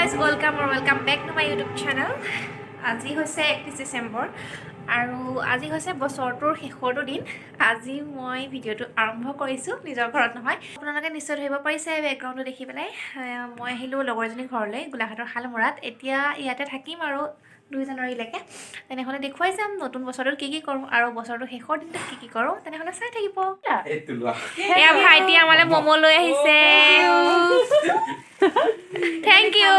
guys, welcome back to my YouTube channel. আজি হৈছে 31 ডিসেম্বৰ আৰু আজি হৈছে বছৰটোৰ শেষৰটো দিন। আজি মই ভিডিওটো আৰম্ভ কৰিছো নিজৰ ঘৰত নহয়। আপোনালোকে নিশ্চয় ধৰিব পাৰিছে বেকগ্ৰাউণ্ডটো দেখি পেলাই মই আহিলো লগৰজনী ঘৰলৈ গোলাঘাটৰ হালমৰাত। এতিয়া ইয়াতে থাকিম আৰু 2 জানুৱাৰীলৈকে। তেনেহলে দেখুৱাই যাম নতুন বছৰটোত কি কি কৰোঁ আৰু বছৰটোৰ শেষৰ দিনটোত কি কি কৰোঁ। তেনেহলে চাই থাকিব। এয়া ভাইটি আমালে মমো লৈ আহিছে। Thank you.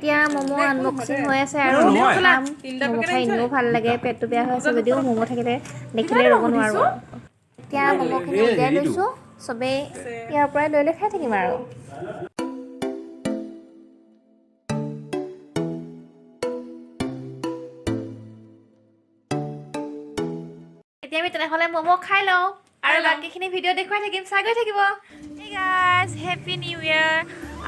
এতিয়া মমো আনবক্সিং হৈ আছে আৰু মমো খাই এনেও ভাল লাগে। পেটটো বেয়া হৈ আছে যদিও মমো থাকিলে দেখিলে ৰ'ব নোৱাৰোঁ। এতিয়া মমোখিনি উলিয়াই লৈছোঁ। চবেই ইয়াৰ পৰাই লৈ লৈ খাই থাকিম আৰু। এতিয়া আমি তেনেহ'লে মমো খাই লওঁ আৰু বাকীখিনি ভিডিঅ' দেখুৱাই থাকিম, চাই গৈ থাকিব। Hey guys, happy new year.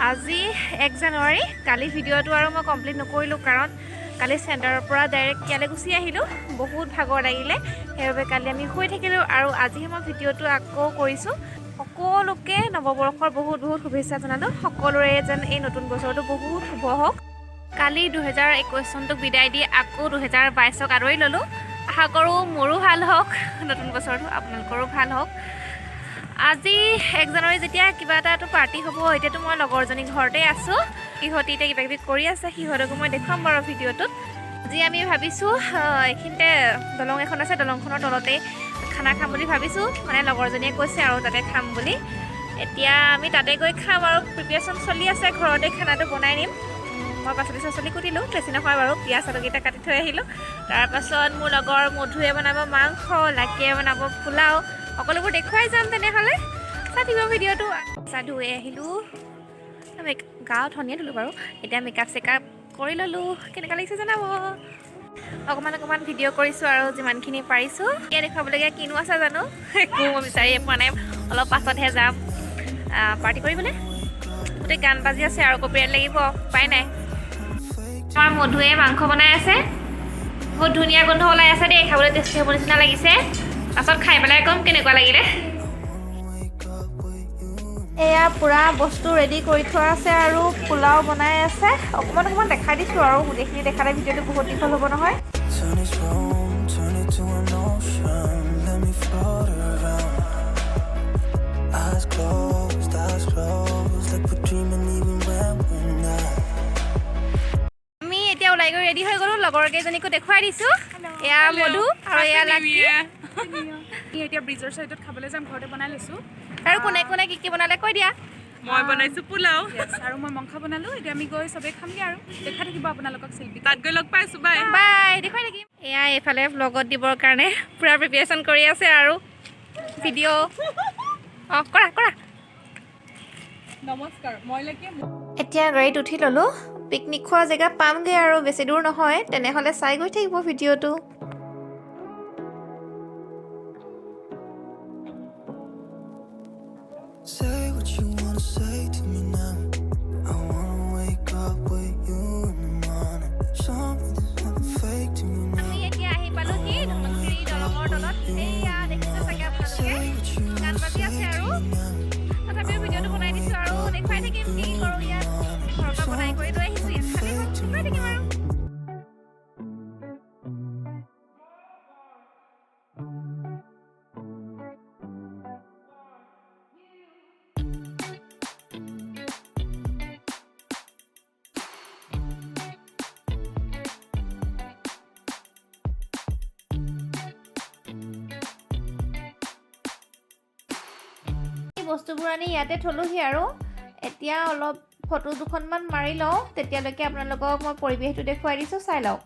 আজি 1 জানুৱাৰী। কালি ভিডিঅ'টো আৰু মই কমপ্লিট নকৰিলোঁ কাৰণ কালি চেণ্টাৰৰ পৰা ডাইৰেক্ট ইয়ালৈ গুচি আহিলোঁ। বহুত ভাগৰ লাগিলে, সেইবাবে কালি আমি শুই থাকিলোঁ আৰু আজিহে মই ভিডিঅ'টো আকৌ কৰিছোঁ। সকলোকে নৱবৰ্ষৰ বহুত শুভেচ্ছা জনালোঁ। সকলোৰে যেন এই নতুন বছৰটো বহুত শুভ হওক। কালি 2021 চনটোক বিদায় দি আকৌ 2022ক আদৰি ল'লোঁ। আশা কৰোঁ মোৰো ভাল হওক, নতুন বছৰটো আপোনালোকৰো ভাল হওক। আজি 1 জানুৱাৰী যেতিয়া কিবা এটাতো পাৰ্টি হ'ব। এতিয়াতো মই লগৰজনী ঘৰতে আছোঁ। সিহঁতি এতিয়া কিবা কিবি কৰি আছে, সিহঁতকো মই দেখুৱাম বাৰু ভিডিঅ'টোত। আজি আমি ভাবিছোঁ এইখিনিতে দলং এখন আছে, দলংখনৰ তলতে খানা খাম বুলি ভাবিছোঁ। মানে লগৰজনীয়ে কৈছে আৰু তাতে খাম বুলি। এতিয়া আমি তাতে গৈ খাম আৰু প্ৰিপেৰেশ্যন চলি আছে। ঘৰতে খানাটো বনাই নিম। মই পাচলি কুটিলোঁ, বেছি নহয় বাৰু। পিঁয়াজ আলুকেইটা কাটি থৈ আহিলোঁ। তাৰপাছত মোৰ লগৰ মধুৱে বনাব মাংস, লাকিয়ে বনাব পোলাও। সকলোবোৰ দেখুৱাই যাম। তেনেহ'লে চাই থাকিব ভিডিঅ'টো। ধুই আহিলোঁ, গাও ধনিয়ে ধুলোঁ বাৰু। এতিয়া মেকআপ চেকআপ কৰি ল'লোঁ। কেনেকুৱা লাগিছে জনাব। অকণমান ভিডিঅ' কৰিছোঁ আৰু যিমানখিনি পাৰিছোঁ। এতিয়া দেখুৱাবলগীয়া কিনো আছে জানো, একো মই বিচাৰিয়ে পোৱা নাই। অলপ পাছতহে যাম পাৰ্টি কৰিবলৈ। গোটেই গান বাজি আছে আৰু কপিৰাইট লাগিব, উপায় নাই। আমাৰ মধুৱে মাংস বনাই আছে। বহুত ধুনীয়া গোন্ধ ওলাই আছে দেই, খাবলৈ টেষ্টি হ'ব নিচিনা লাগিছে। পাছত খাই পেলাই ক'ম কেনেকুৱা লাগিলে। এয়া পূৰা বস্তু ৰেডি কৰি থোৱা আছে আৰু পোলাও বনাই আছে। অকণমান দেখাই দিছোঁ আৰু গোটেইখিনি দেখালে ভিডিঅ'টো বহুত দীঘল হ'ব নহয়। আমি এতিয়া ওলাই গৈ ৰেডি হৈ গ'লোঁ। লগৰ কেইজনীকো দেখুৱাই দিছোঁ। এয়া মধু আৰু এয়া লাকি। এতিয়া ব্ৰিজৰ চাইডত খাবলৈ যাম, ঘৰতে বনাই লৈছোঁ। আৰু কোনে কি বনালে কৈ দিয়া। মই বনাইছোঁ পোলাও আৰু মই মাংস বনালোঁ। এতিয়া আমি গৈ চবেই খামগৈ আৰু দেখাই থাকিব আপোনালোকক শিল্পী। তাত গৈ লগ পাইছোঁ। বাই দেখুৱাই থাকিম। এয়া এইফালে ভ্লগত দিবৰ কাৰণে পূৰা প্ৰিপেৰেশ্যন কৰি আছে আৰু ভিডিঅ' কৰা। নমস্কাৰ, মই এতিয়া গাড়ীত উঠি ল'লোঁ। পিকনিক খোৱা জেগা পামগৈ আৰু বেছি দূৰ নহয়। তেনেহ'লে চাই গৈ থাকিব ভিডিঅ'টো। Say what you wanna say to me now. I wanna wake up with you in the morning. Something's nothing fake to me now. আমি এতিয়া আহি পালোহি ধনশিৰি দলঙৰ তলত। এয়া দেখিছে চাগে আপোনালোকে গান বাজি আছে আৰু তথাপিও ভিডিঅ'টো বনাই দিছোঁ আৰু দেখুৱাই থাকিম কি কৰোঁ ইয়াত। ঘৰৰ পৰা বনাই কৰি লৈ আহিছোঁ, ইয়াত খালি দেখুৱাই থাকিম আৰু। বস্তুবোৰ আনি ইয়াতে থ'লোহি আৰু এতিয়া অলপ ফটো দুখনমান মাৰি লওঁ। তেতিয়ালৈকে আপোনালোকক মই পৰিৱেশটো দেখুৱাই দিছোঁ, চাই লওক।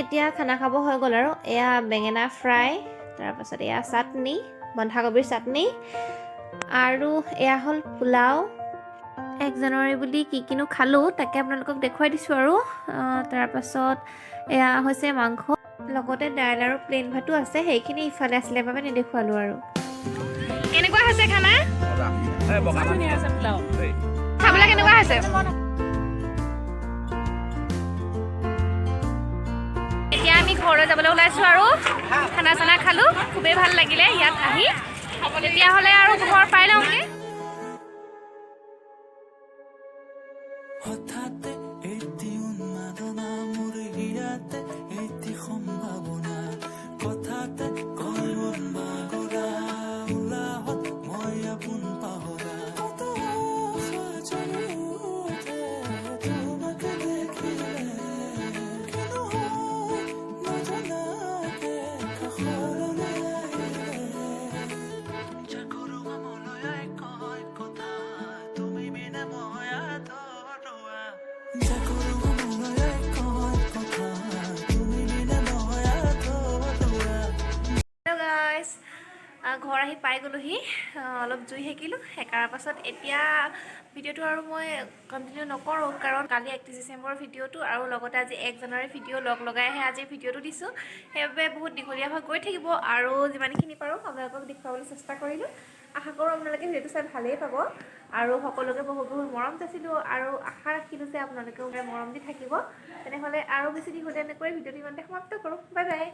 এতিয়া খানা খাব হৈ গ'ল আৰু এয়া বেঙেনা ফ্ৰাই, তাৰপাছত এয়া চাটনি, বন্ধাকবিৰ চাটনি, আৰু এয়া হ'ল পোলাও। 1 জানুৱাৰী বুলি কি কিনো খালোঁ তাকে আপোনালোকক দেখুৱাই দিছোঁ আৰু তাৰপাছত এয়া হৈছে মাংস, লগতে দাইল আৰু প্লেইন ভাতো আছে, সেইখিনি ইফালে আছিলে বাবে নেদেখুৱালোঁ আৰু। কেনেকুৱা হৈছে খানা? খাবলৈ কেনেকুৱা হৈছে? এতিয়া আমি ঘৰলৈ যাবলৈ ওলাইছোঁ আৰু খানা চানা খালোঁ, খুবেই ভাল লাগিলে ইয়াত আহি। তেতিয়াহ'লে আৰু ঘৰ পাই লওঁগৈ। হঠাতে এটি উন্মাদনা মোৰ হৃদয়তে এটি সম্ভাৱনা কথাতে কয় মন বাগৰা উলাহত মই আপোন পাহৰা কত আশা জ্বলি উঠে তোমাকে দেখিলে কিনো হয় নজনাকে কাষৰলৈ আহিলে চাকৰু মমলৈ কয় কথা তুমি বিনা মই আধৰুৱা চাকৰু মমলৈ কয় কথা তুমি বিনা মই আধৰুৱা। হেল্ল' গাইজ, ঘৰ আহি পাই গ'লোহি। অলপ জুই সেকিলোঁ, সেকাৰ পাছত এতিয়া ভিডিঅ'টো আৰু মই কণ্টিনিউ নকৰোঁ, কাৰণ কালি 31 ডিচেম্বৰৰ ভিডিঅ'টো আৰু লগতে আজি 1 জানুৱাৰী ভিডিঅ' লগাইহে আজি ভিডিঅ'টো দিছোঁ, সেইবাবে বহুত দীঘলীয়া হৈ গৈ থাকিব আৰু যিমানখিনি পাৰোঁ আপোনালোকক দেখুৱাবলৈ চেষ্টা কৰিলোঁ। আশা কৰোঁ আপোনালোকে ভিডিঅ'টো চাই ভালেই পাব আৰু সকলোকে বহুত বহুত মৰম যাচিলোঁ আৰু আশা ৰাখিলোঁ যে আপোনালোকেও মৰম দি থাকিব। তেনেহ'লে আৰু বেছি দীঘলীয়া নকৰি ভিডিঅ'টো ইমানতে সমাপ্ত কৰোঁ। Bye bye.